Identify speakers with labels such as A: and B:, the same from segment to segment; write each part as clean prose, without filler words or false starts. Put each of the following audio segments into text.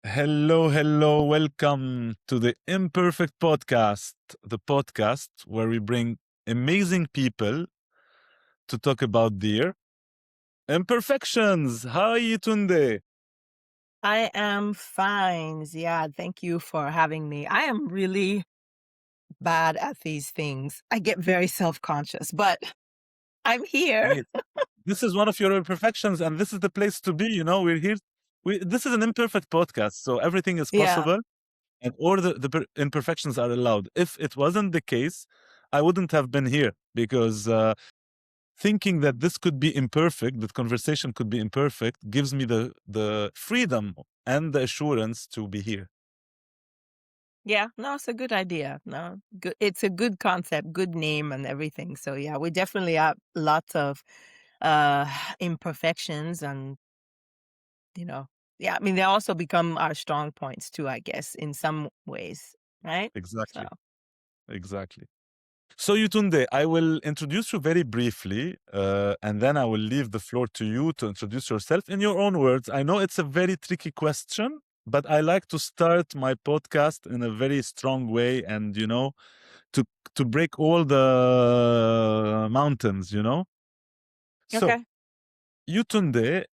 A: Hello, hello. Welcome to the Imperfect Podcast, the podcast where we bring amazing people to talk about their imperfections. How are you, Tunde?
B: I am fine, Ziad. Thank you for having me. I am really bad at these things. I get very self-conscious, but I'm here.
A: Hey, this is one of your imperfections, and this is the place to be. We're here. This is an imperfect podcast, so everything is
B: Yeah.
A: possible, and all the imperfections are allowed. If it wasn't the case, I wouldn't have been here because thinking that this could be imperfect, that conversation could be imperfect, gives me the freedom and the assurance to be here.
B: Yeah. No, it's a good idea. No, good. It's a good concept, good name and everything. So yeah, we definitely have lots of uh imperfections and you know, yeah, I mean they also become our strong points too, I guess, in some ways, right? So
A: Exactly. Exactly. So, Yutunde, I will introduce you very briefly, and then I will leave the floor to you to introduce yourself in your own words. I know it's a very tricky question, but I like to start my podcast in a very strong way and, to to break all the mountains. So,
B: okay.
A: Yetunde,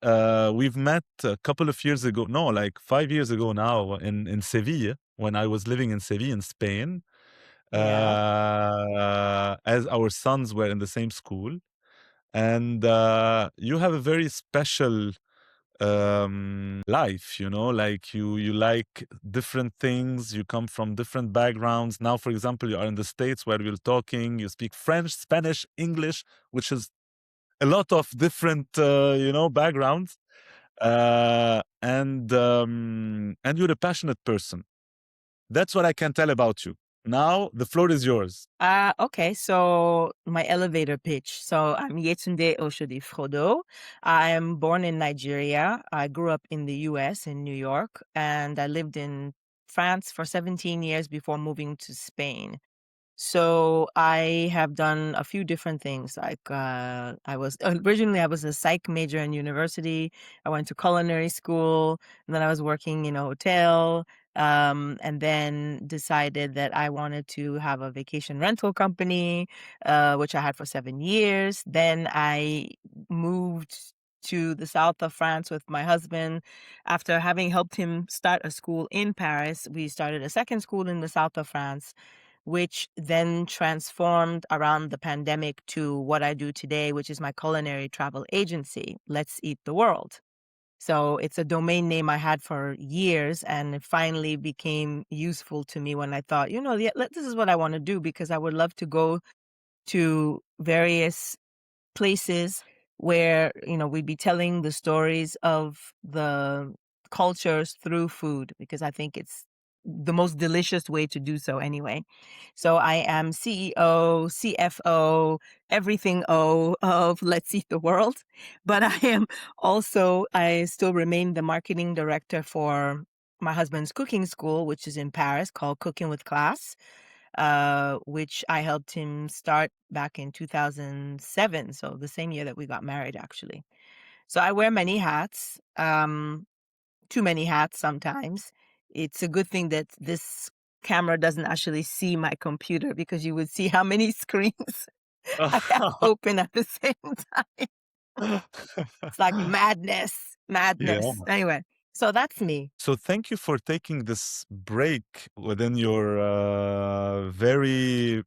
A: we've met a couple of years ago, no, like 5 years ago now in Seville, when I was living in Seville in Spain,
B: Yeah.
A: as our sons were in the same school. And you have a very special life, like you like different things, you come from different backgrounds. Now, for example, you are in the States where we're talking, you speak French, Spanish, English, which is a lot of different backgrounds, and you're a passionate person. That's what I can tell about you. Now the floor is yours.
B: Okay, so my elevator pitch. So I'm Yetunde Oshodi Fraudeau. I am born in Nigeria. I grew up in the US in New York, and I lived in France for 17 years before moving to Spain. So I have done a few different things. Like I was a psych major in university. I went to culinary school, and then I was working in a hotel. And then decided that I wanted to have a vacation rental company, which I had for 7 years. Then I moved to the south of France with my husband. After having helped him start a school in Paris, we started a second school in the south of France, which then transformed around the pandemic to what I do today, which is my culinary travel agency, Let's Eat the World. So it's a domain name I had for years, and it finally became useful to me when I thought, yeah, this is what I want to do, because I would love to go to various places where, we'd be telling the stories of the cultures through food, because I think it's the most delicious way to do so anyway. So I am CEO, CFO, everything O of Let's Eat the World. But I still remain the marketing director for my husband's cooking school, which is in Paris, called Cooking with Class, which I helped him start back in 2007. So the same year that we got married, actually. So I wear many hats, too many hats sometimes. It's a good thing that this camera doesn't actually see my computer, because you would see how many screens I have open at the same time. It's like madness,
A: Yeah.
B: madness. Anyway, so that's me.
A: So thank you for taking this break within your very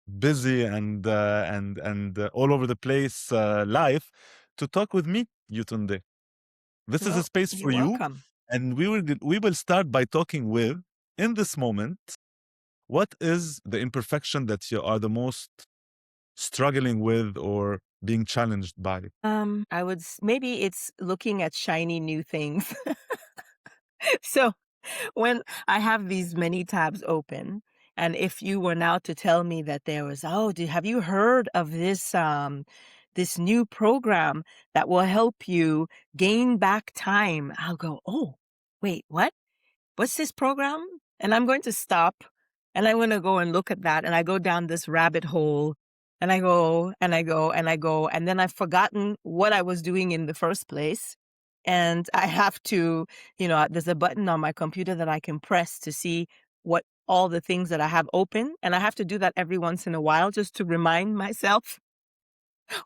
A: busy and all over the place life to talk with me, Yutunde. This is a
B: Well,
A: space for
B: you're
A: you,
B: welcome.
A: and we will start by talking with, in this moment, what is the imperfection that you are the most struggling with or being challenged by?
B: Maybe it's looking at shiny new things. So when I have these many tabs open, and if you were now to tell me that there was, have you heard of this new program that will help you gain back time? I'll go, oh, wait, what? What's this program? And I'm going to stop, and I'm going to go and look at that. And I go down this rabbit hole, and I go and I go and I go. And then I've forgotten what I was doing in the first place. and I have to, there's a button on my computer that I can press to see what all the things that I have open, and I have to do that every once in a while just to remind myself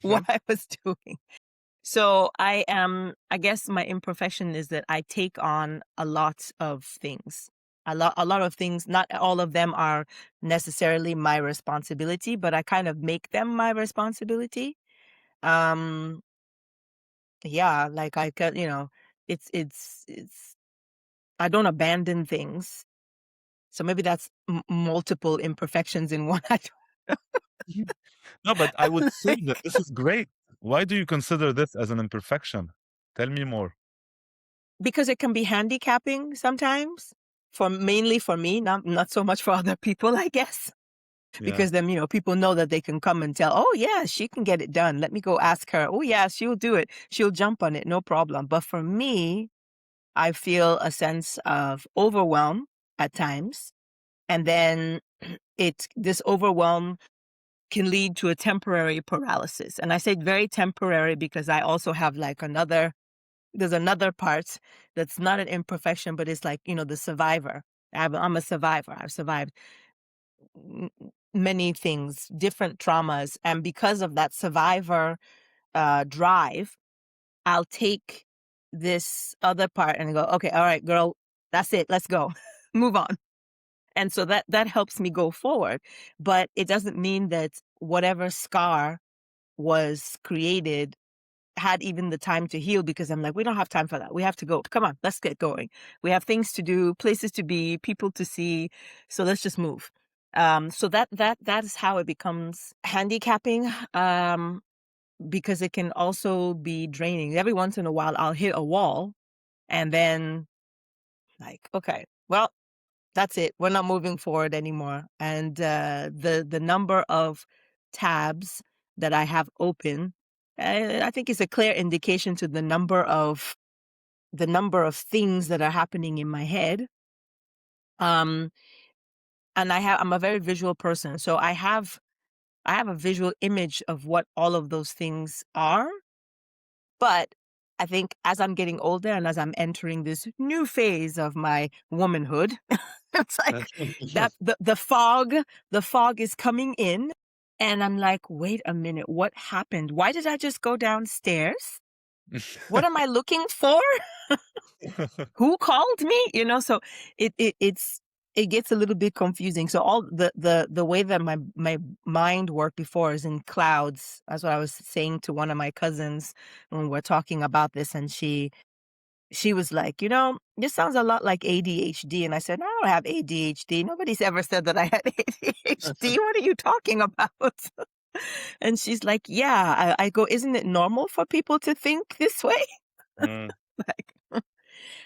B: what
A: Mhm.
B: I was doing. So I guess my imperfection is that I take on a lot of things. A lot of things, not all of them are necessarily my responsibility, but I kind of make them my responsibility. Um yeah, like I could, it's I don't abandon things. So maybe that's multiple imperfections in one.
A: Mhm. No, but I would say that this is great. Why do you consider this as an imperfection? Tell me more.
B: Because it can be handicapping sometimes, for mainly for me, not so much for other people, I guess.
A: Yeah.
B: Because then, people know that they can come and tell, "Oh, yeah, she can get it done. Let me go ask her. Oh, yeah, she'll do it. She'll jump on it, no problem." But for me, I feel a sense of overwhelm at times. And then this overwhelm can lead to a temporary paralysis. And I say very temporary because I also have like there's another part that's not an imperfection, but it's like, the survivor. I'm a survivor. I've survived m- many things, different traumas. And because of that survivor drive, I'll take this other part and go, okay, all right, girl, that's it. Let's go. Move on. And so that helps me go forward. But it doesn't mean that whatever scar was created had even the time to heal, because I'm like, we don't have time for that. We have to go. Come on, let's get going. We have things to do, places to be, people to see. So let's just move. So that is how it becomes handicapping, because it can also be draining. Every once in a while, I'll hit a wall, and then like, okay, well, that's it. We're not moving forward anymore. And the number of tabs that I have open, I think is a clear indication to the number of things that are happening in my head. Um, and I'm a very visual person, so I have a visual image of what all of those things are. But I think as I'm getting older and as I'm entering this new phase of my womanhood, it's like that the fog is coming in, and I'm like, wait a minute, what happened? Why did I just go downstairs? What am I looking for? Who called me? So it gets a little bit confusing. So all the way that my mind worked before is in clouds. That's what I was saying to one of my cousins when we're talking about this, and she was like, this sounds a lot like ADHD. And I said, I don't have ADHD. Nobody's ever said that I had ADHD. What are you talking about? And she's like, yeah. I go, isn't it normal for people to think this way?
A: Mm.
B: Like,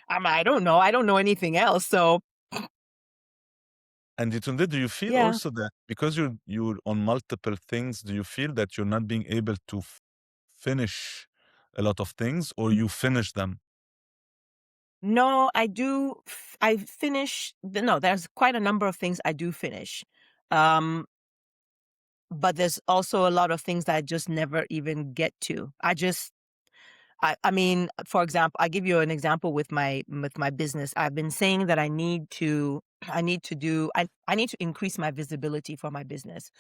B: I don't know. I don't know anything else. So
A: And Yetunde, do you feel
B: yeah.
A: also that because you're on multiple things, do you feel that you're not being able to finish a lot of things, or you finish them?
B: No, I do. I finish. No, there's quite a number of things I do finish. Um, but there's also a lot of things that I just never even get to. I mean, for example, I give you an example with my business. I've been saying that I need to increase my visibility for my business.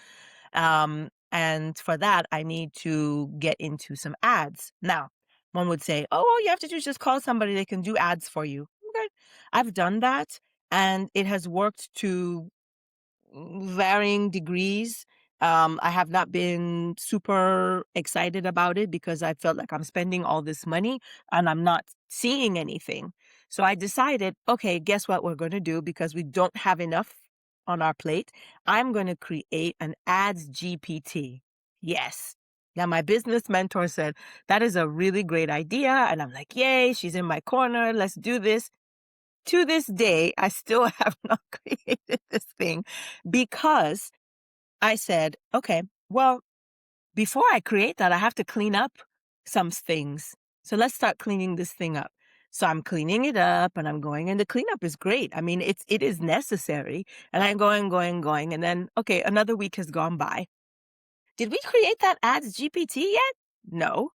B: And for that, I need to get into some ads. Now, one would say, "Oh, all you have to do is just call somebody; they can do ads for you." Okay, I've done that, and it has worked to varying degrees. I have not been super excited about it because I felt like I'm spending all this money and I'm not seeing anything. So I decided, okay, guess what we're going to do, because we don't have enough on our plate. I'm going to create an ads GPT. Yes. Now, my business mentor said, that is a really great idea. And I'm like, yay, she's in my corner. Let's do this. To this day, I still have not created this thing because I said, okay, well, before I create that, I have to clean up some things. So let's start cleaning this thing up. So I'm cleaning it up and I'm going, and the cleanup is great. I mean, it is necessary. And I'm going. And then, okay, another week has gone by. Did we create that ads GPT yet? No.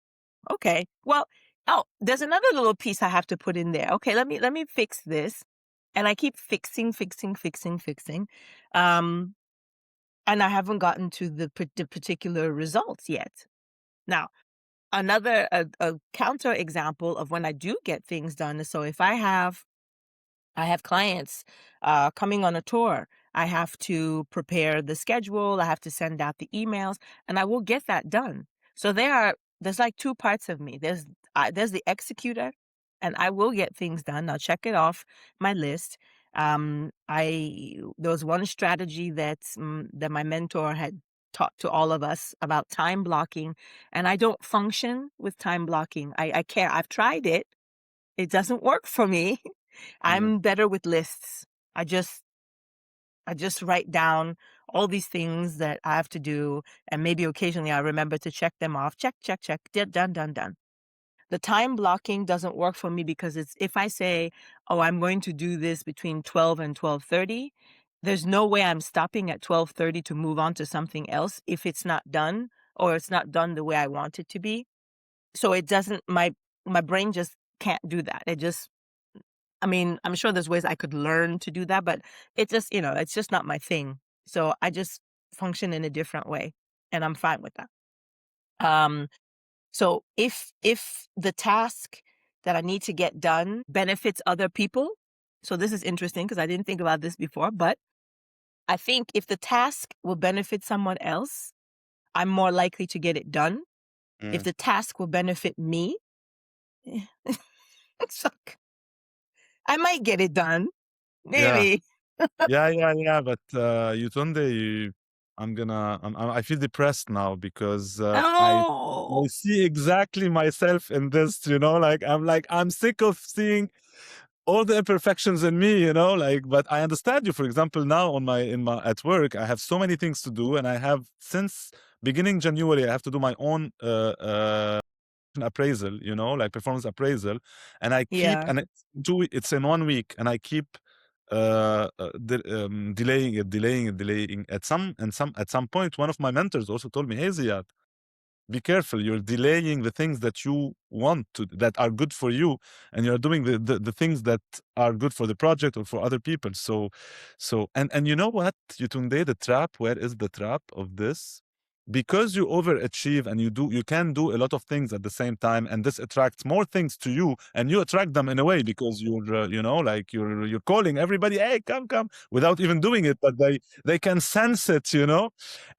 B: Okay. Well, Oh, there's another little piece I have to put in there. Okay, let me fix this. And I keep fixing, fixing, fixing, fixing. Um, and I haven't gotten to the particular results yet. Now, another a counter example of when I do get things done is, so if I have clients coming on a tour. I have to prepare the schedule. I have to send out the emails, and I will get that done. So there's like two parts of me. There's the executor, and I will get things done. I'll check it off my list. I There was one strategy that my mentor had taught to all of us about time blocking, and I don't function with time blocking. I can't. I've tried it. It doesn't work for me.
A: Yeah.
B: I'm better with lists. I just I just write down all these things that I have to do, and maybe occasionally I remember to check them off. Check, check, check. Done, done, done. The time blocking doesn't work for me because it's if I say, "Oh, I'm going to do this between 12 and 12:30," there's no way I'm stopping at 12:30 to move on to something else if it's not done or it's not done the way I want it to be. So it doesn't my brain just can't do that. It just I mean, I'm sure there's ways I could learn to do that, but it just, it's just not my thing. So I just function in a different way, and I'm fine with that. Um, so if the task that I need to get done benefits other people, so this is interesting because I didn't think about this before, but I think if the task will benefit someone else, I'm more likely to get it done. If
A: Mm.
B: the task will benefit me, it's like, I might get it done,
A: Yeah.
B: maybe.
A: Yeah. But Yetunde, I feel depressed now because I
B: Oh.
A: see exactly myself in this. I'm sick of seeing all the imperfections in me. But I understand you. For example, now in my at work, I have so many things to do, and I have since beginning January, I have to do my own appraisal, like performance appraisal, and
B: Yeah.
A: it's in 1 week, and I keep delaying it, delaying. At some point, one of my mentors also told me, "Hey, Ziad, be careful. You're delaying the things that you want to, that are good for you, and you're doing the things that are good for the project or for other people." And you know what, Yutunde, the trap, where is the trap of this? Because you overachieve and you can do a lot of things at the same time, and this attracts more things to you, and you attract them in a way because you're calling everybody, "Hey, come," without even doing it, but they can sense it,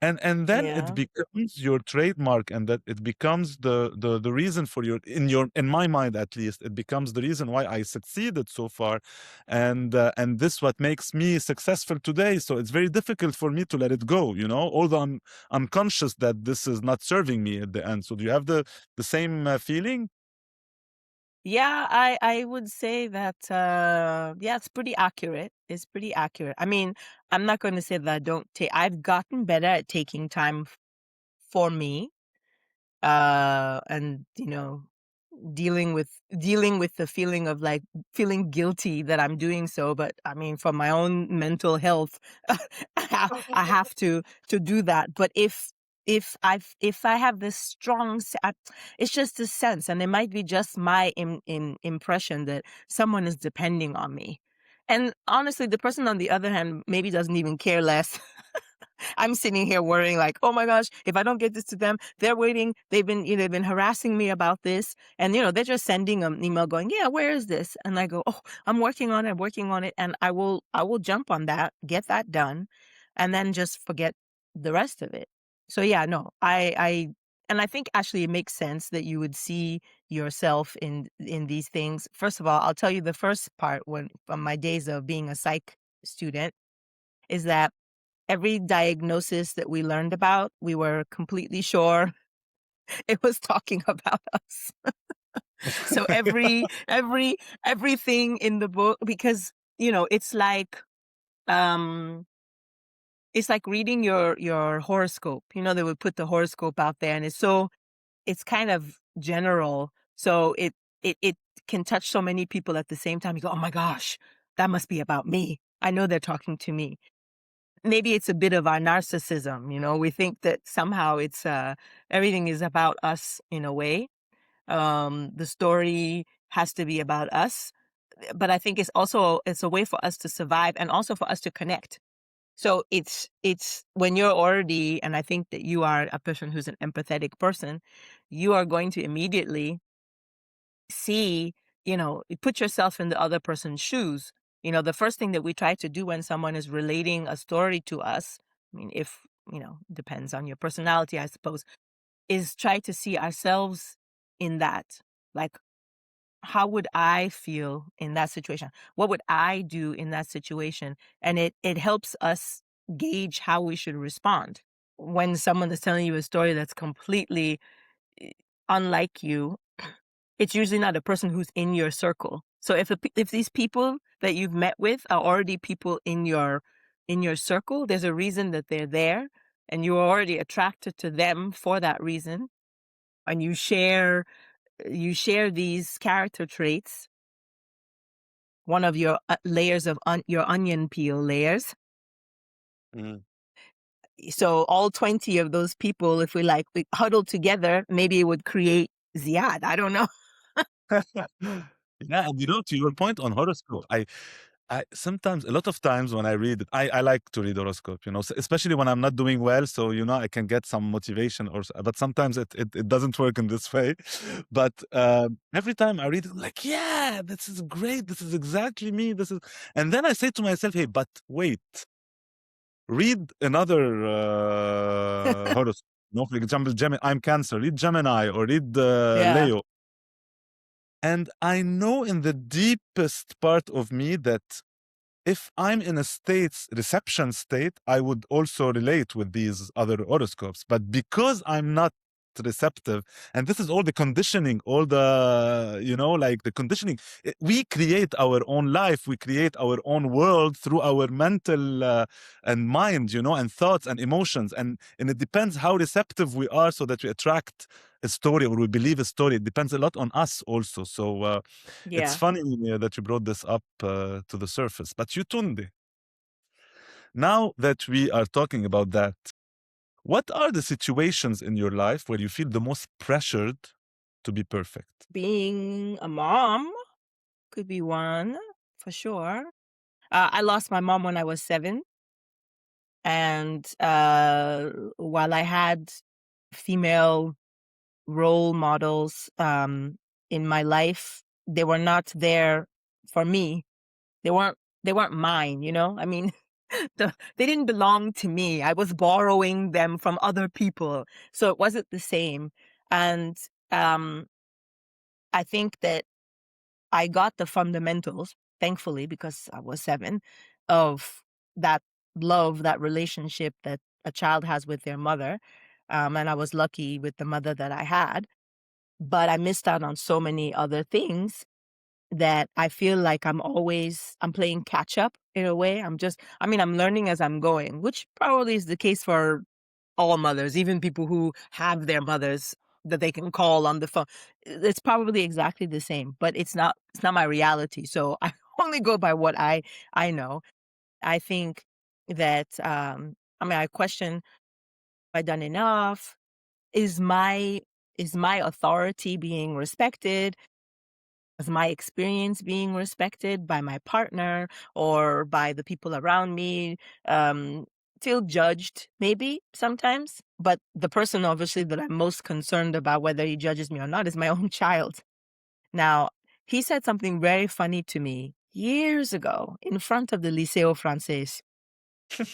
A: and then it
B: Yeah.
A: becomes your trademark, and that it becomes the reason for in my mind, at least, it becomes the reason why I succeeded so far, and this what makes me successful today. So it's very difficult for me to let it go, although I'm conscious that this is not serving me at the end. So do you have the same feeling?
B: Yeah, I would say that yeah, it's pretty accurate. It's pretty accurate. I mean, I'm not going to say that I don't take I've gotten better at taking time for me. And dealing with the feeling of like feeling guilty that I'm doing so, but I mean for my own mental health I have to do that. But if I have this it's just a sense, and it might be just my impression that someone is depending on me, and honestly the person on the other hand maybe doesn't even care less. I'm sitting here worrying like, "Oh my gosh, if I don't get this to them, they're waiting. They've been harassing me about this." And they're just sending an email going, "Yeah, where is this?" And I go, "Oh, I'm working on it, working on it." And I will jump on that, get that done, and then just forget the rest of it. So yeah, no, and I think actually it makes sense that you would see yourself in these things. First of all, I'll tell you the first part when from my days of being a psych student is that every diagnosis that we learned about, we were completely sure it was talking about us. So everything in the book, because um it's like reading your horoscope. They would put the horoscope out there, and it's kind of general. So it can touch so many people at the same time. You go, "Oh my gosh, that must be about me. I know they're talking to me." Maybe it's a bit of our narcissism. We think that somehow it's everything is about us in a way. The story has to be about us, but I think it's a way for us to survive and also for us to connect. So it's when you're already, and I think that you are a person who's an empathetic person, you are going to immediately see, you put yourself in the other person's shoes. The first thing that we try to do when someone is relating a story to us, I mean, if, depends on your personality, I suppose, is try to see ourselves in that. Like, how would I feel in that situation? What would I do in that situation? And it helps us gauge how we should respond. When someone is telling you a story that's completely eh, unlike you, it's usually not a person who's in your circle. So if these people that you've met with are already people in your circle, there's a reason that they're there, and you're already attracted to them for that reason, and you share these character traits, one of your layers of your onion peel layers.
A: Mm.
B: So all 20 of those people, if we huddled together, maybe it would create Ziad. I don't know.
A: Yeah, and to your point on horoscope, I sometimes, a lot of times when I read it, I like to read horoscope, especially when I'm not doing well, so I can get some motivation, but sometimes it doesn't work in this way. But every time I read it, I'm like, yeah, this is great, this is exactly me, and then I say to myself, hey, but wait, read another horoscope. For example, Gemini, I'm Cancer. Read Gemini or read
B: Yeah.
A: Leo. And I know in the deepest part of me that if I'm in a reception state, I would also relate with these other horoscopes. But because I'm not receptive, and this is all the conditioning, all the, like the conditioning, we create our own life, we create our own world through our mental and mind, and thoughts and emotions. And it depends how receptive we are so that we attract a story or we believe a story. It depends a lot on us also. So, it's
B: Yeah.
A: funny that you brought this up to the surface. But Yutunde, now that we are talking about that, what are the situations in your life where you feel the most pressured to be perfect?
B: Being a mom could be one for sure. I lost my mom when I was 7, and while I had female role models in my life, they were not there for me. They weren't mine. I mean, they didn't belong to me. I was borrowing them from other people, so it wasn't the same. And um, I think that I got the fundamentals, thankfully, because I was 7, of that love, that relationship that a child has with their mother. And I was lucky with the mother that I had, but I missed out on so many other things that I feel like I'm playing catch up in a way. I'm learning as I'm going, which probably is the case for all mothers, even people who have their mothers that they can call on the phone. It's probably exactly the same, but it's not my reality. So I only go by what I know. I think that I question, have I done enough? Is my authority being respected? Is my experience being respected by my partner or by the people around me? Um, Feel judged, maybe sometimes. But the person, obviously, that I'm most concerned about whether he judges me or not is my own child. Now, he said something very funny to me years ago in front of the Liceo Francés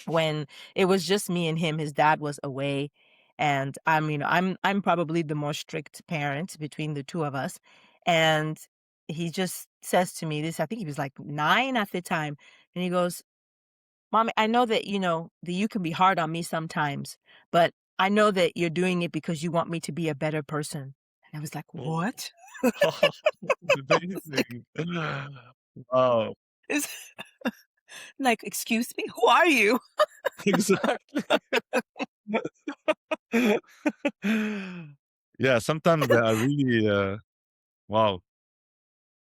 B: when it was just me and him. His dad was away, and I'm probably the more strict parent between the two of us. And he just says to me this, I think he was like 9 at the time, and he goes, "Mommy, I know that that you can be hard on me sometimes, but I know that you're doing it because you want me to be a better person." And I was like,
A: Oh,
B: "What?"
A: amazing. Wow,
B: It's like, "Excuse me, who are you?"
A: exactly. Yeah, sometimes they are really, wow.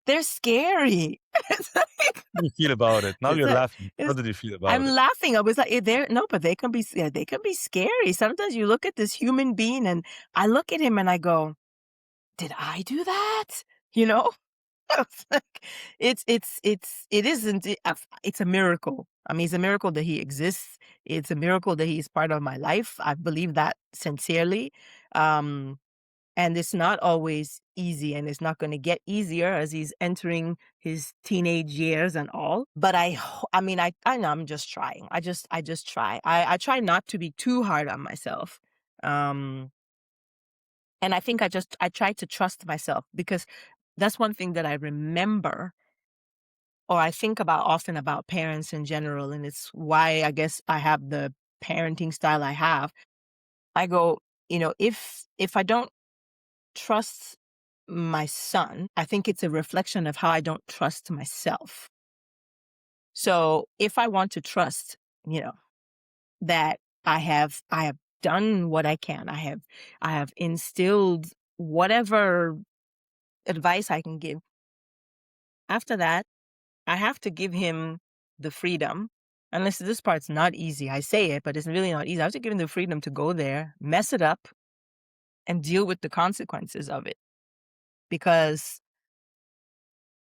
B: They're scary. It's like
A: How do you feel about it? Now
B: it's
A: you're
B: a
A: laughing. How
B: it's
A: did you feel
B: I'm
A: about it?
B: laughing. I was like, they're no, but they can be they can be scary. Sometimes you look at this human being, and I look at him and I go, did I do that? You know? It's like it isn't it's a miracle. I mean, it's a miracle that he exists. It's a miracle that he's part of my life. I believe that sincerely. Um, and it's not always easy, and it's not going to get easier as he's entering his teenage years and all. But I mean, I know I'm just trying. I just try. I try not to be too hard on myself. Um, and I think I try to trust myself because that's one thing that I remember or I think about often about parents in general, and it's why I guess I have the parenting style I have. I go, if I don't trust my son, I think it's a reflection of how I don't trust myself. So if I want to trust, you know, that I have done what I can, I have instilled whatever advice I can give. After that, I have to give him the freedom. Unless this part's not easy. I say it, but it's really not easy. I have to give him the freedom to go there, mess it up, and deal with the consequences of it. Because,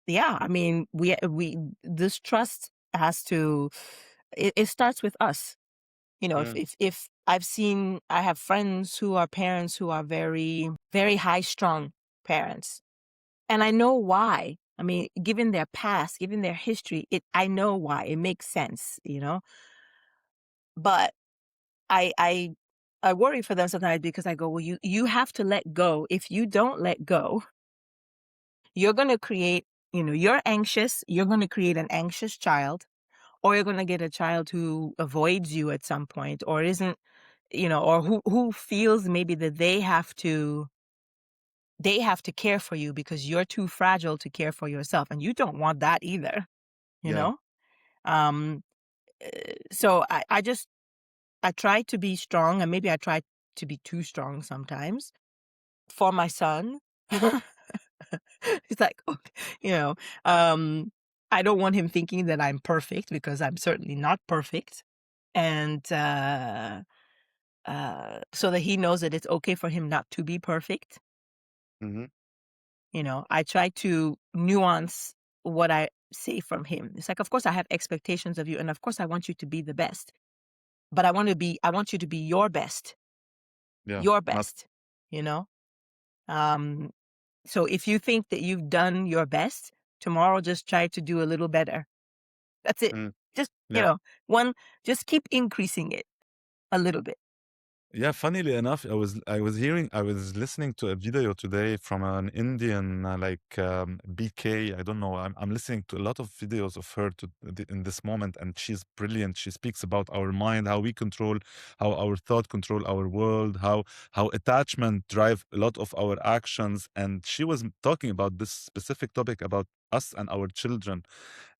B: yeah, I mean, we this trust has to. It starts with us.
A: Mm.
B: If I have friends who are parents who are very very high strung parents, and I know why. I mean, given their past, given their history, I know why. It makes sense. But I I I worry for them sometimes because I go, "Well, you have to let go. If you don't let go, you're gonna create, you're anxious, you're gonna create an anxious child, or you're gonna get a child who avoids you at some point, or isn't, or who feels maybe that they have to care for you because you're too fragile to care for yourself, and you don't want that either, you
A: Yeah.
B: know? Um, so I try to be strong, and maybe I try to be too strong sometimes for my son. It's like, you know, um, I don't want him thinking that I'm perfect because I'm certainly not perfect. And so that he knows that it's okay for him not to be perfect.
A: Hmm.
B: I try to nuance what I say from him. It's like, of course, I have expectations of you, and of course, I want you to be the best. But I want you to be
A: Yeah.
B: your
A: Not.
B: best. You know. Um, So if you think that you've done your best, tomorrow just try to do a little better. That's it.
A: Mm.
B: Just,
A: Yeah.
B: one, just keep increasing it a little bit.
A: Yeah, funnily enough, I was listening to a video today from an Indian BK. I don't know. I'm listening to a lot of videos of her in this moment, and she's brilliant. She speaks about our mind, how we control, how our thought control our world, how attachment drive a lot of our actions. And she was talking about this specific topic about us and our children,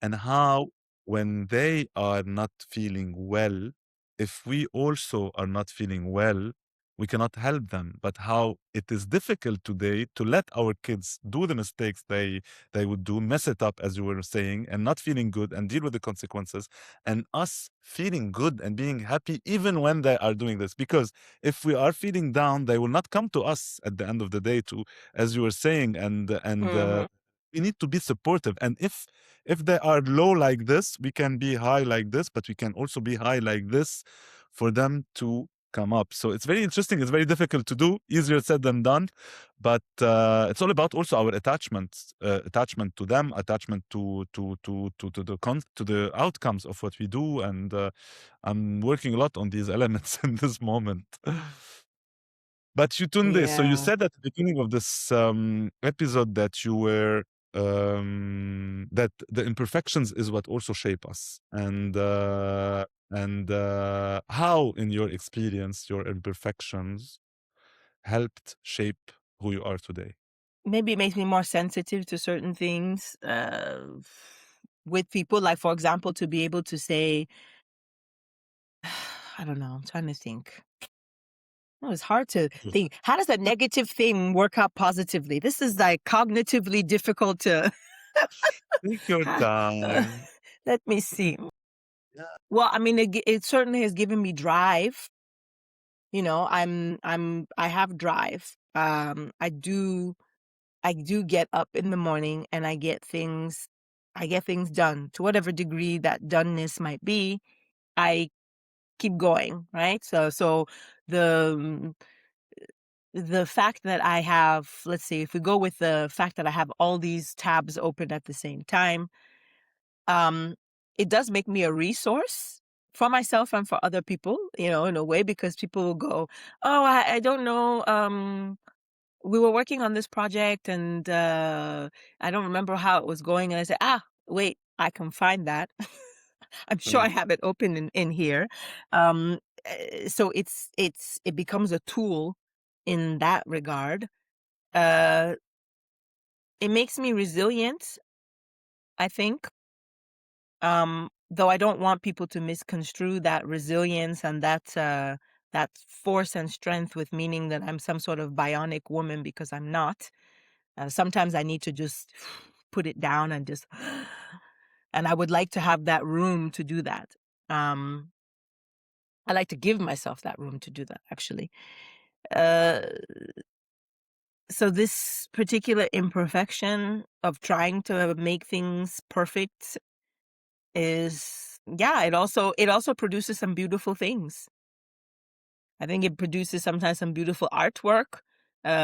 A: and how when they are not feeling well, if we also are not feeling well, we cannot help them. But how it is difficult today to let our kids do the mistakes they would do, mess it up, as you were saying, and not feeling good and deal with the consequences, and us feeling good and being happy even when they are doing this. Because if we are feeling down, they will not come to us at the end of the day to, as you were saying, and
B: Mhm.
A: we need to be supportive. And if they are low like this, we can be high like this, but we can also be high like this for them to come up. So it's very interesting. It's very difficult to do, easier said than done. But it's all about also our attachment to them, attachment to the outcomes of what we do. And I'm working a lot on these elements in this moment. But Yutunde, so you
B: Yeah.
A: said at the beginning of this episode that you were that the imperfections is what also shape us, and how, in your experience, your imperfections helped shape who you are today.
B: Maybe it makes me more sensitive to certain things with people. Like, for example, to be able to say, I don't know, I'm trying to think. Oh, it's hard to
A: Mm.
B: think. How does a negative thing work out positively? This is like cognitively difficult to.
A: Take your time.
B: Let me see.
A: Yeah.
B: Well, I mean, it certainly has given me drive. I have drive. I do. I do get up in the morning and I get things done to whatever degree that doneness might be. I keep going, right? So the the fact that I have, let's see, if we go with the fact that I have all these tabs open at the same time, um, it does make me a resource for myself and for other people, in a way, because people will go, "Oh, I don't know. We were working on this project and I don't remember how it was going." And I say, "Ah, wait, I can find that." I'm sure I
A: Mm.
B: have it open in here. Um, so it becomes a tool in that regard. Uh, it makes me resilient, I think. Though I don't want people to misconstrue that resilience and that force and strength with meaning that I'm some sort of bionic woman, because I'm not. Sometimes I need to just put it down and just, and I would like to have that room to do that. Um, I like to give myself that room to do that, actually. Uh, so this particular imperfection of trying to make things perfect is, yeah, it also produces some beautiful things. I think it produces sometimes some beautiful artwork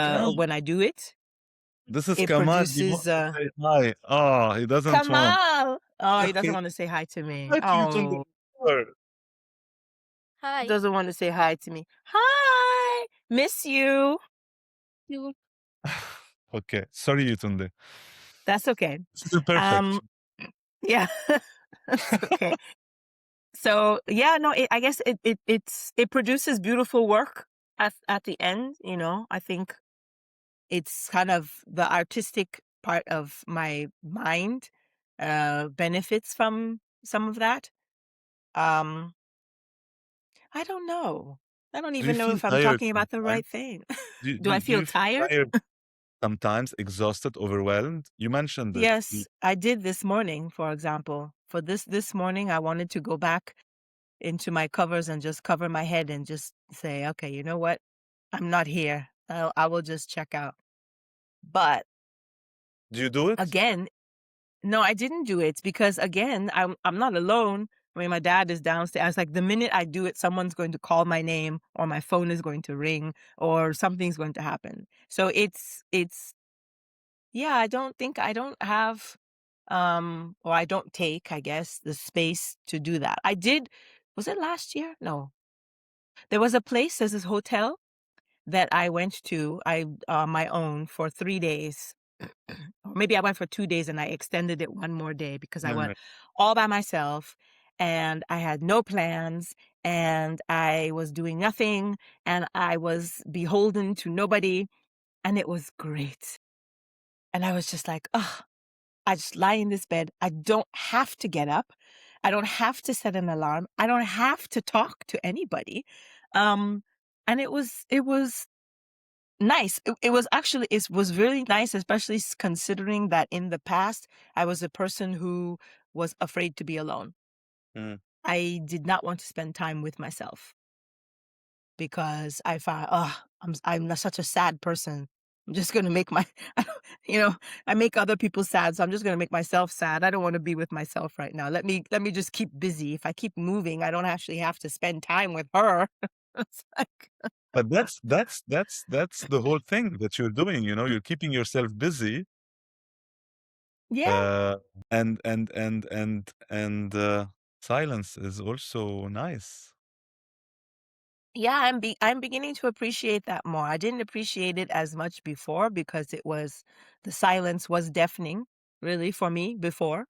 A: Yeah,
B: when I do it.
A: this is
B: It
A: Kamal. He
B: produces
A: wants to say hi. Oh, he doesn't want.
B: Kamal. Oh, he doesn't
A: Okay.
B: want to say hi to me.
A: Hi to you, Tunde.
B: Oh,
A: Sure.
C: Hi.
B: doesn't want to say hi to me. Hi, miss you.
C: You.
A: Okay. Sorry, Yetunde.
B: That's okay.
A: This is perfect.
B: Um, yeah, that's okay. So yeah, no, I guess it produces beautiful work at the end. I think it's kind of the artistic part of my mind benefits from some of that. Um, I don't know. I don't
A: Do you
B: even know
A: feel
B: if I'm
A: tired
B: talking about the
A: sometimes?
B: right thing.
A: Do you,
B: Do
A: do,
B: I
A: you- do
B: feel
A: you feel
B: tired?
A: tired sometimes, exhausted, overwhelmed? You mentioned it.
B: Yes, I did this morning, for example. For this morning, I wanted to go back into my covers and just cover my head and just say, okay, you know what? I'm not here. I will just check out. But
A: Do you do it?
B: again, no, I didn't do it because again, I'm not alone. I mean, my dad is downstairs. Like the minute I do it, someone's going to call my name or my phone is going to ring or something's going to happen. So it's yeah, I don't have or I don't take, I guess, the space to do that. I did, was it last year? No. There was a place, there's this hotel that I went to, I on my own for 3 days. Or maybe I went for 2 days and I extended it one more day because I went
A: Right.
B: all by myself and I had no plans and I was doing nothing and I was beholden to nobody, and it was great. And I was just like, "Ugh, I just lie in this bed. I don't have to get up. I don't have to set an alarm. I don't have to talk to anybody." Um, and it was nice. It was actually it was really nice, especially considering that in the past I was a person who was afraid to be alone.
A: Mm.
B: I did not want to spend time with myself because I found, oh, I'm such a sad person. I'm just gonna make my, you know, I make other people sad, so I'm just gonna make myself sad. I don't want to be with myself right now. Let me just keep busy. If I keep moving, I don't actually have to spend time with her. It's like,
A: But that's the whole thing that you're doing. You're keeping yourself busy,
B: yeah,
A: uh, and silence is also nice.
B: yeah. I'm beginning to appreciate that more. I didn't appreciate it as much before because the silence was deafening, really, for me before.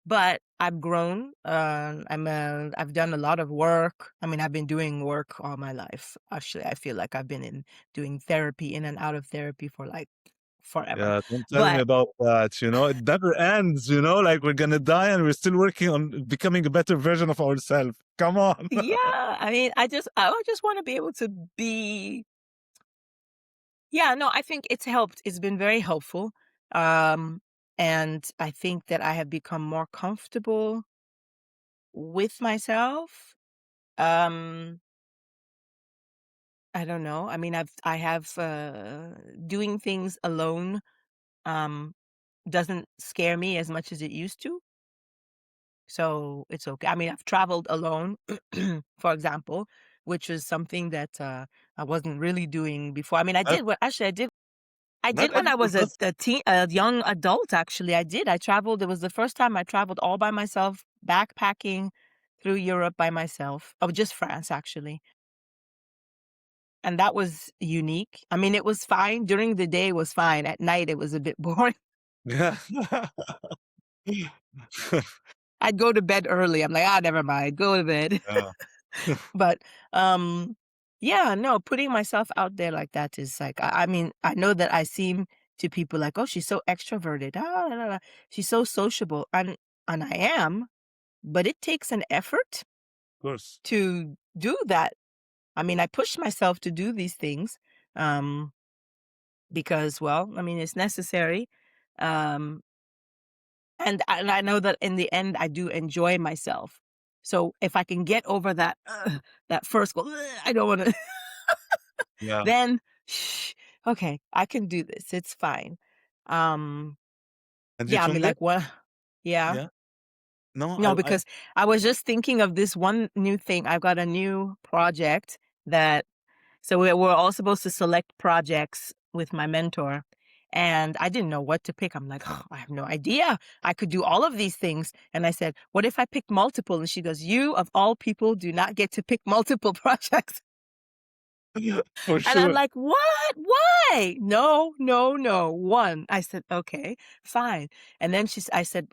B: But I've grown. I've done a lot of work. I mean, I've been doing work all my life. Actually, I feel like I've been doing therapy, in and out of therapy for like forever.
A: Yeah, don't tell me
B: But
A: about that. It never ends. Like we're gonna die and we're still working on becoming a better version of ourselves. Come on.
B: yeah, I mean, I just want to be able to be. Yeah, no, I think it's helped. It's been very helpful. Um, and I think that I have become more comfortable with myself. Um, I don't know. I mean, I have doing things alone doesn't scare me as much as it used to. So it's okay. I mean, I've traveled alone, for example, which is something that I wasn't really doing before. I mean, I
A: Not,
B: did. Well, actually, I
A: not
B: did when I
A: everyone
B: was
A: does.
B: a young adult. Actually, I did. I traveled. It was the first time I traveled all by myself, backpacking through Europe by myself. Oh, just France, actually. And that was unique. I mean, it was fine. During the day, it was fine. At night, it was a bit boring.
A: Yeah.
B: I'd go to bed early. I'm like, never mind. Go to bed.
A: Yeah.
B: But yeah, no, putting myself out there like that is like, I mean, I know that I seem to people like, oh, she's so extroverted. La, la, la. She's so sociable. And I am, but it takes an effort
A: Of course.
B: to do that. I mean, I push myself to do these things because, well, I mean, it's necessary. Um, and I know that in the end, I do enjoy myself. So if I can get over that first go, I don't want to,
A: Yeah.
B: then okay, I can do this. It's fine. Um,
A: And
B: yeah, I mean,
A: Yetunde?
B: like what? Yeah.
A: Yeah. No,
B: No, because I was just thinking of this one new thing. I've got a new project that, so we're all supposed to select projects with my mentor. And I didn't know what to pick. I'm like, oh, I have no idea. I could do all of these things. And I said, what if I pick multiple? And she goes, you of all people do not get to pick multiple projects.
A: for
B: And I'm
A: sure.
B: like, what? Why? No, no, no. One. I said, okay, fine. And then I said,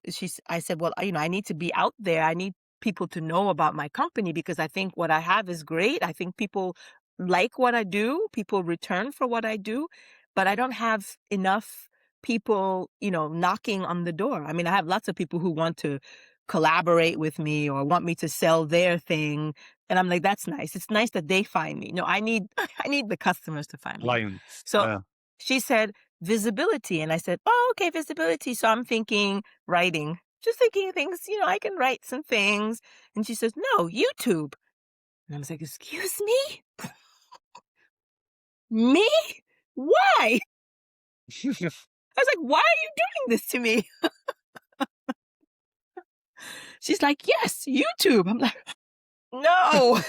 B: well, I need to be out there. I need people to know about my company because I think what I have is great. I think people like what I do. People return for what I do, but I don't have enough people, knocking on the door. I mean, I have lots of people who want to collaborate with me or want me to sell their thing, and I'm like, that's nice. It's nice that they find me. No, I need I need the customers to find me.
A: Clients.
B: So she said visibility. And I said, oh, okay, visibility. So I'm thinking writing, just thinking things, I can write some things. And she says, no, YouTube. And I was like, excuse me? Me? Why? I was like, why are you doing this to me? She's like, yes, YouTube. I'm like, no.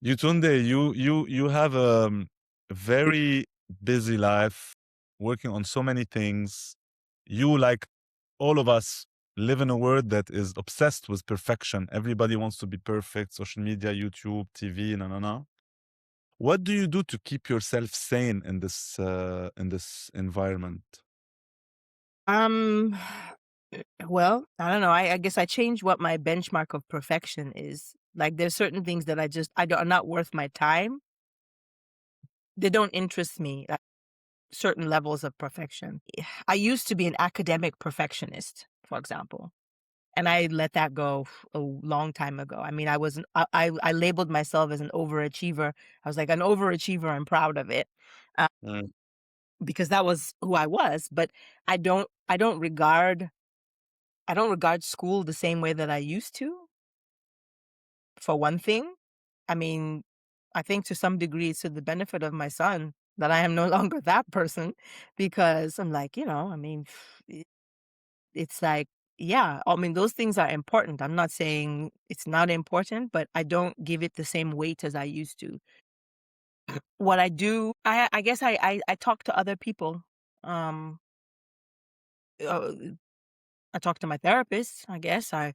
A: Yetunde, you have a very busy life, working on so many things. You, like all of us, live in a world that is obsessed with perfection. Everybody wants to be perfect. Social media, YouTube, TV, na na na. What do you do to keep yourself sane in this environment?
B: Well, I don't know. I guess I changed what my benchmark of perfection is. Like there's certain things that are not worth my time. They don't interest me at certain levels of perfection. I used to be an academic perfectionist, for example, and I let that go a long time ago. I mean, I labeled myself as an overachiever. I was like an overachiever. I'm proud of it.
A: Mm.
B: Because that was who I was, but I don't regard school the same way that I used to, for one thing. I mean, I think to some degree it's to the benefit of my son that I am no longer that person because I'm like, I mean, it's like, yeah, I mean, those things are important. I'm not saying it's not important, but I don't give it the same weight as I used to. What I do, I guess I talk to other people. Um, uh, I talk to my therapist, I guess. I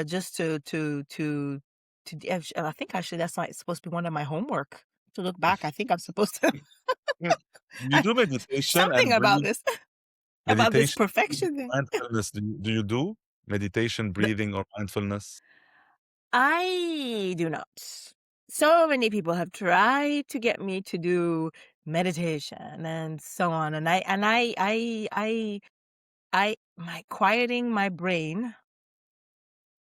B: just I think actually that's like supposed to be one of my homework to look back. I think I'm supposed to
A: Yeah. You do meditation
B: something
A: and
B: about
A: breathe.
B: this about this
A: Meditation,
B: perfection thing.
A: mindfulness. Do you do meditation,
B: No,
A: breathing, or mindfulness?
B: I do not. So many people have tried to get me to do meditation and so on, and my quieting my brain.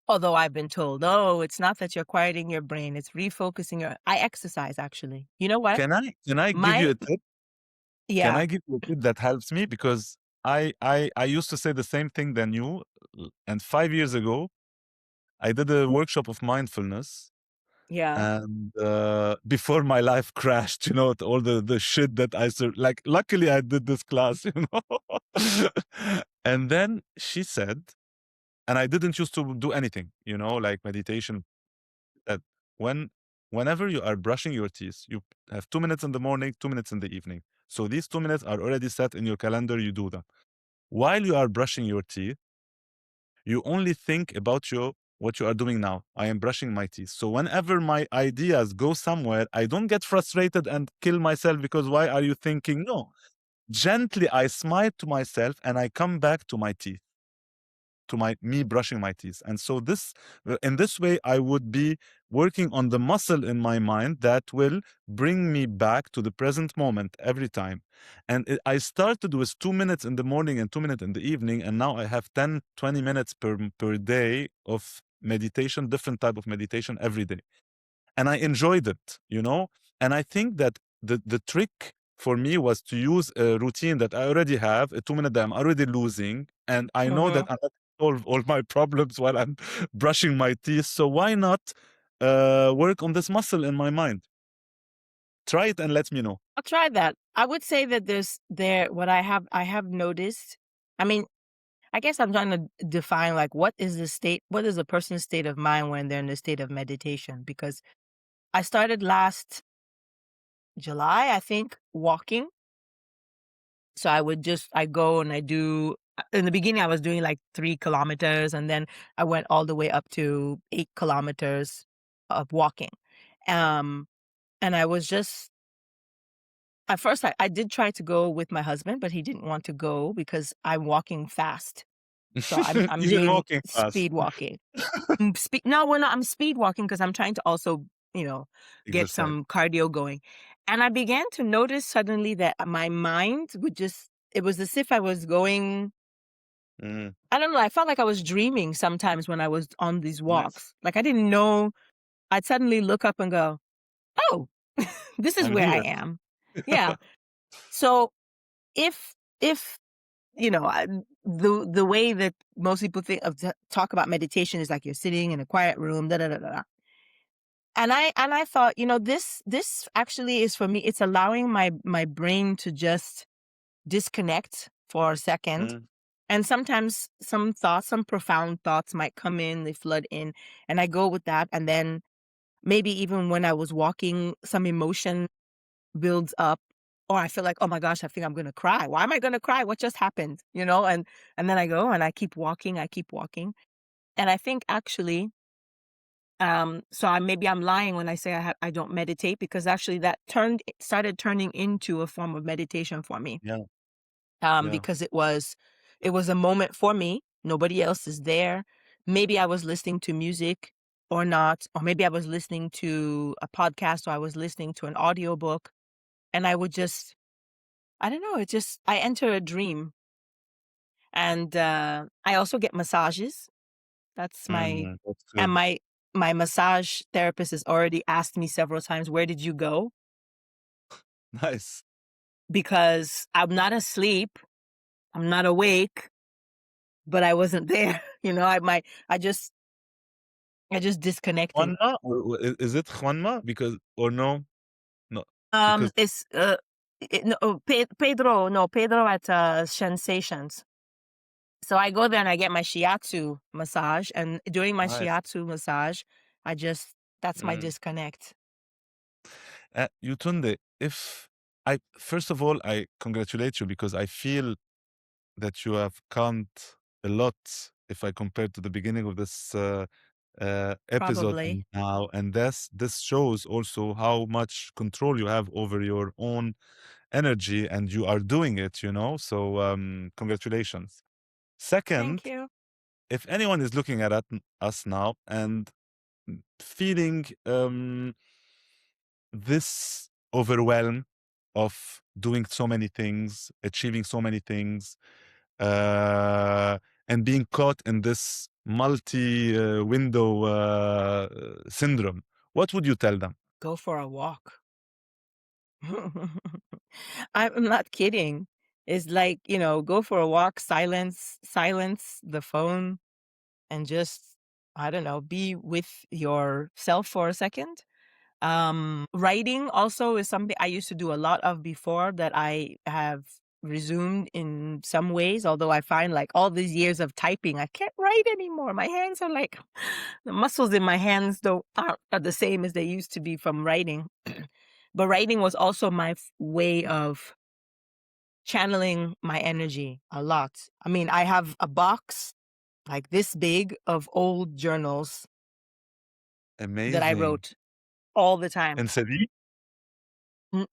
B: Although I've been told, oh, it's not that you're quieting your brain, it's refocusing I exercise actually. You know what?
A: Can I give you
B: My
A: a tip? Can
B: Yeah.
A: I give you a tip that helps me? Because I used to say the same thing than you. And 5 years ago, I did a workshop of mindfulness.
B: Yeah.
A: And before my life crashed, all the shit that like, luckily I did this class, And then she said, and I didn't used to do anything, like meditation, that when whenever you are brushing your teeth, you have 2 minutes in the morning, 2 minutes in the evening. So these 2 minutes are already set in your calendar, you do them. While you are brushing your teeth, you only think about what you are doing now. I am brushing my teeth. So whenever my ideas go somewhere, I don't get frustrated and kill myself because why are you thinking? No. Gently I smile to myself and I come back to my teeth, to me brushing my teeth. And so in this way, I would be working on the muscle in my mind that will bring me back to the present moment every time. And I started with 2 minutes in the morning and 2 minutes in the evening, and now I have 10, 20 minutes per day of meditation, different type of meditation every day. And I enjoyed it, and I think that the trick for me was to use a routine that I already have, a 2 minute that I'm already losing, and I know that
B: Mhm.
A: I'm not solve all my problems while I'm brushing my teeth. So why not work on this muscle in my mind? Try it and let me know.
B: I'll try that. I would say that what I have noticed. I mean, I guess I'm trying to define like what is a person's state of mind when they're in the state of meditation, because I started last July, I think, walking. So I go and I do, in the beginning I was doing like 3 kilometers, and then I went all the way up to 8 kilometers of walking. Um, and I was just, at first I did try to go with my husband, but he didn't want to go because I'm walking fast. So I'm
A: Even
B: doing
A: walking fast.
B: speed walking. No, we're not. I'm speed walking because I'm trying to also, get
A: Exercise.
B: some cardio going. And I began to notice suddenly that my mind would just, it was as if I was going,
A: Mm,
B: I don't know, I felt like I was dreaming sometimes when I was on these
A: nice.
B: walks. Like I didn't know, I'd suddenly look up and go, oh, this is
A: I'm
B: where I
A: here.
B: am. Yeah. So if, if, the way that most people talk about meditation is like you're sitting in a quiet room, da da da da. Da. And I thought, this actually is for me. It's allowing my brain to just disconnect for a second.
A: Mm,
B: And sometimes some profound thoughts might come in, they flood in, and I go with that. And then maybe even when I was walking, some emotion builds up, or I feel like, oh my gosh, I think I'm gonna cry. Why am I gonna cry? What just happened? And then I go and I keep walking, I keep walking. And I think actually, so maybe I'm lying when I say I don't meditate, because actually that started turning into a form of meditation for me.
A: yeah, yeah.
B: Because it was a moment for me. Nobody else is there. Maybe I was listening to music or not, or maybe I was listening to a podcast, or I was listening to an audiobook, and I would just, I don't know, I enter a dream. And I also get massages. That's my
A: That's
B: and
A: good.
B: my massage therapist has already asked me several times, "Where did you go?"
A: Nice.
B: Because I'm not asleep, I'm not awake, but I wasn't there. I just disconnected.
A: Juanma? Or is it Juanma? Because, or no? No, because
B: It's no, Pedro, no, Pedro at Sensations. So I go there and I get my shiatsu massage, and during my
A: nice.
B: shiatsu massage, that's my
A: Mm.
B: disconnect.
A: Yutunde, if first of all, I congratulate you because I feel that you have calmed a lot if I compare to the beginning of this episode and
B: Probably.
A: now. And this shows also how much control you have over your own energy, and you are doing it, So congratulations.
B: Thank
A: Second,
B: you.
A: if anyone is looking at us now and feeling this overwhelm of doing so many things, achieving so many things, uh, and being caught in this multi window syndrome, what would you tell them?
B: Go for a walk. I'm not kidding. It's like, go for a walk, silence the phone, and just I don't know, be with yourself for a second. Writing also is something I used to do a lot of before that I have resumed in some ways, although I find like all these years of typing, I can't write anymore. My hands are like the muscles in my hands aren't are the same as they used to be from writing. But writing was also my way of channeling my energy a lot. I mean, I have a box like this big of old journals that I
A: Amazing.
B: wrote all the time.
A: And Sadi?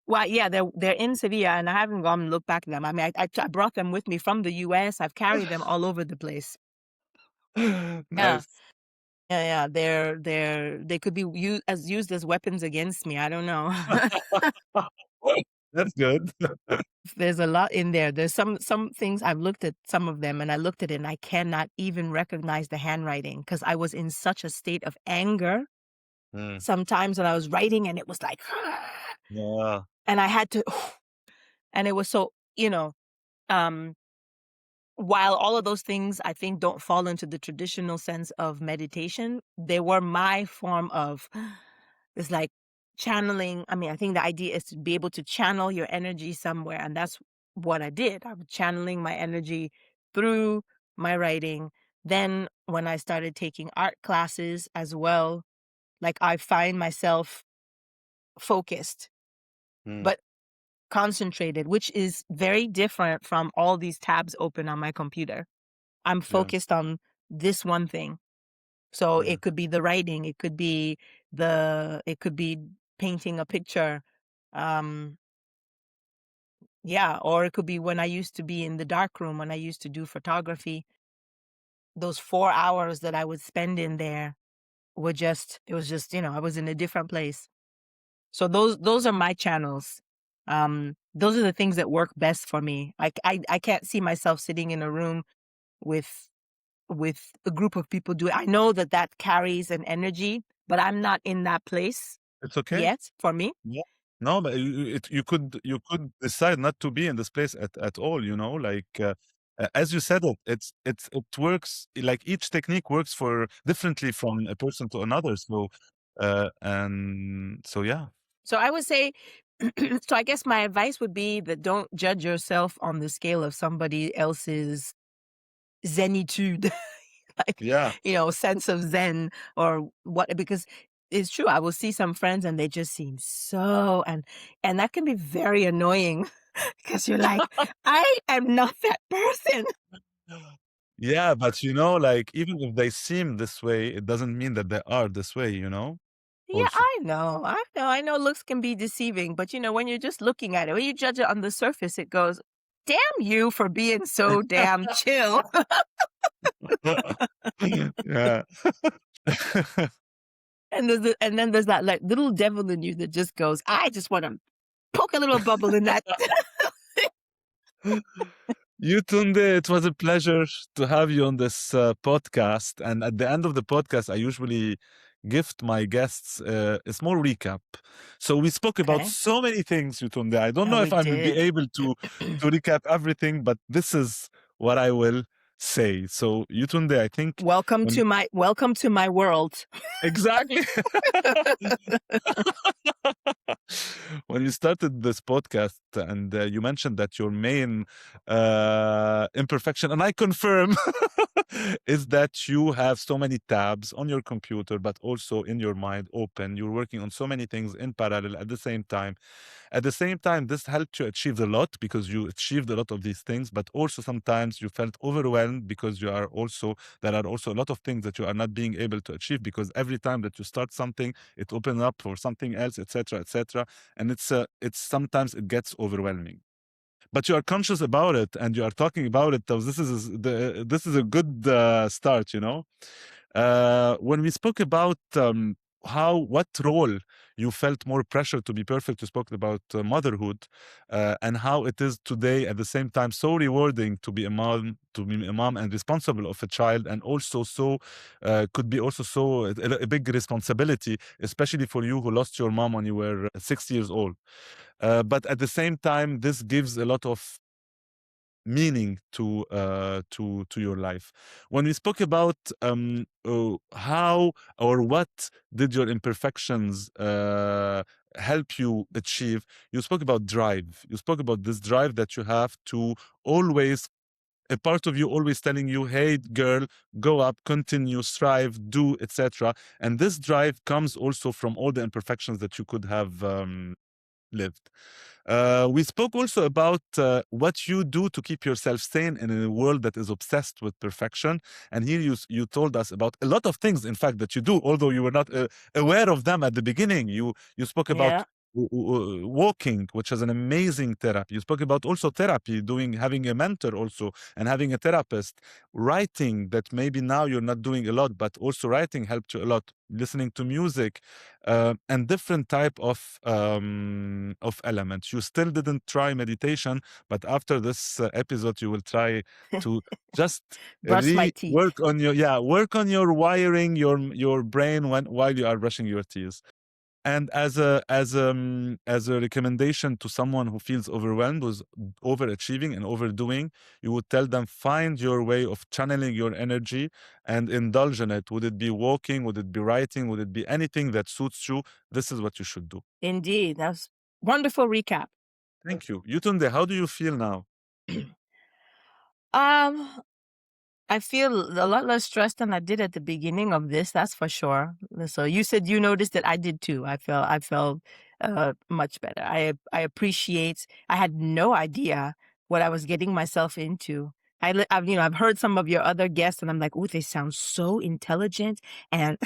B: Well, yeah, they're in Sevilla, and I haven't gone and looked back at them. I mean, I brought them with me from the US. I've carried them all over the place. Yeah,
A: Nice.
B: yeah. They could be used as weapons against me. I don't know.
A: That's good.
B: There's a lot in there. There's some things I've looked at some of them, and I looked at it, and I cannot even recognize the handwriting because I was in such a state of anger
A: Mm.
B: sometimes when I was writing, and it was like,
A: Yeah.
B: and I had to, and it was so, um, while all of those things I think don't fall into the traditional sense of meditation, they were my form of it's like channeling. I mean, I think the idea is to be able to channel your energy somewhere. And that's what I did. I was channeling my energy through my writing. Then when I started taking art classes as well, like I find myself focused,
A: Mm.
B: but concentrated, which is very different from all these tabs open on my computer. I'm
A: Yeah.
B: focused on this one thing. So
A: Yeah.
B: it could be the writing, it could be painting a picture. Um yeah, or it could be when I used to be in the dark room when I used to do photography. Those 4 hours that I would spend in there it was just, I was in a different place. So those are my channels. Those are the things that work best for me. I can't see myself sitting in a room with a group of people do it. I know that that carries an energy, but I'm not in that place
A: It's okay.
B: yet for me.
A: Yeah. No, but you could decide not to be in this place at all, like as you said it works like each technique works for differently from a person to another. So and so yeah.
B: So I would say, so I guess my advice would be that don't judge yourself on the scale of somebody else's zenitude, like,
A: Yeah.
B: sense of zen or what, because it's true. I will see some friends and they just seem so, and that can be very annoying because you're like, I am not that person.
A: Yeah, but like even if they seem this way, it doesn't mean that they are this way,
B: Yeah,
A: also.
B: I know looks can be deceiving, but when you're just looking at it, when you judge it on the surface, it goes, damn you for being so damn chill.
A: Yeah.
B: And then there's that like little devil in you that just goes, I just want to poke a little bubble in that.
A: Yetunde, it was a pleasure to have you on this podcast. And at the end of the podcast, I usually gift my guests a small recap. So we spoke about
B: Okay.
A: so many things, Yetunde. I don't know
B: We
A: if I will be
B: did.
A: able to recap everything, but this is what I will say. So Yetunde, I think
B: Welcome to my world.
A: exactly. When you started this podcast and you mentioned that your main imperfection, and I confirm, is that you have so many tabs on your computer, but also in your mind open. You're working on so many things in parallel at the same time. At the same time, this helped you achieve a lot because you achieved a lot of these things, but also sometimes you felt overwhelmed because there are also a lot of things that you are not being able to achieve because every time that you start something, it opens up for something else, etc., etc. And it's sometimes it gets overwhelming. But you are conscious about it and you are talking about it. So this is a good start, when we spoke about what role you felt more pressure to be perfect, you spoke about motherhood and how it is today at the same time so rewarding to be a mom and responsible of a child, and also so could be also so a big responsibility, especially for you who lost your mom when you were 6 years old. But at the same time, this gives a lot of meaning to your life. When we spoke about how or what did your imperfections help you achieve, you spoke about drive. You spoke about this drive that you have to always, a part of you always telling you, hey girl, go up, continue, strive, do, etc. And this drive comes also from all the imperfections that you could have lived. We spoke also about what you do to keep yourself sane in a world that is obsessed with perfection. And here you told us about a lot of things, in fact, that you do, although you were not aware of them at the beginning. You spoke about
B: Yeah.
A: walking, which is an amazing therapy. You spoke about also therapy, having a mentor also, and having a therapist. Writing, that maybe now you're not doing a lot, but also writing helped you a lot. Listening to music, and different type of elements. You still didn't try meditation, but after this episode, you will try to just
B: Brush my teeth.
A: work on your wiring, your brain while you are brushing your teeth. And as a recommendation to someone who feels overwhelmed with overachieving and overdoing, you would tell them, find your way of channeling your energy and indulge in it. Would it be walking? Would it be writing? Would it be anything that suits you? This is what you should do.
B: Indeed. That was wonderful recap.
A: Thank you. Yetunde, how do you feel now?
B: I feel a lot less stressed than I did at the beginning of this, that's for sure. So you said you noticed that I did too. I felt much better. I appreciate. I had no idea what I was getting myself into. I've heard some of your other guests, and I'm like, oh, they sound so intelligent, and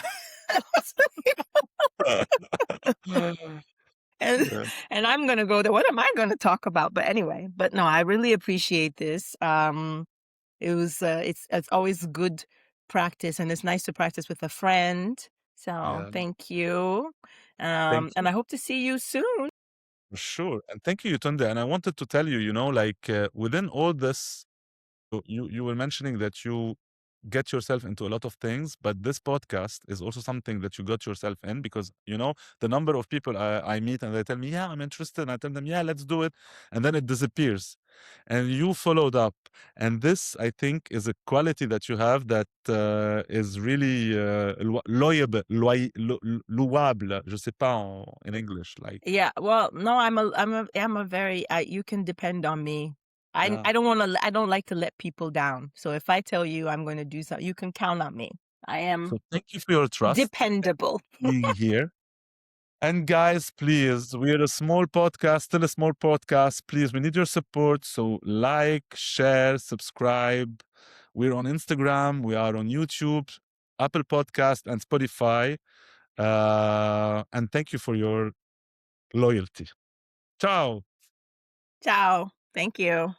B: and
A: Yeah.
B: and I'm gonna go there. What am I gonna talk about? But anyway, no, I really appreciate this. It's always good practice, and it's nice to practice with a friend. So
A: Yeah.
B: thank you.
A: Thank
B: And
A: you.
B: I hope to see you soon.
A: Sure. And thank you, Yetunde. And I wanted to tell you, within all this, you were mentioning that you get yourself into a lot of things, but this podcast is also something that you got yourself in, because the number of people I meet and they tell me, yeah, I'm interested, and I tell them, yeah, let's do it, and then it disappears, and you followed up. And this, I think, is a quality that you have that is really louable, je sais pas in English, like.
B: Yeah. Well, no, I'm a very. You can depend on me.
A: Yeah.
B: I don't want to. I don't like to let people down. So if I tell you I'm going to do something, you can count on me. I am
A: So thank you for your trust
B: dependable.
A: being here. And guys, please, we're a small podcast, still a small podcast. Please, we need your support. So like, share, subscribe. We're on Instagram. We are on YouTube, Apple Podcast, and Spotify. And thank you for your loyalty. Ciao.
B: Ciao. Thank you.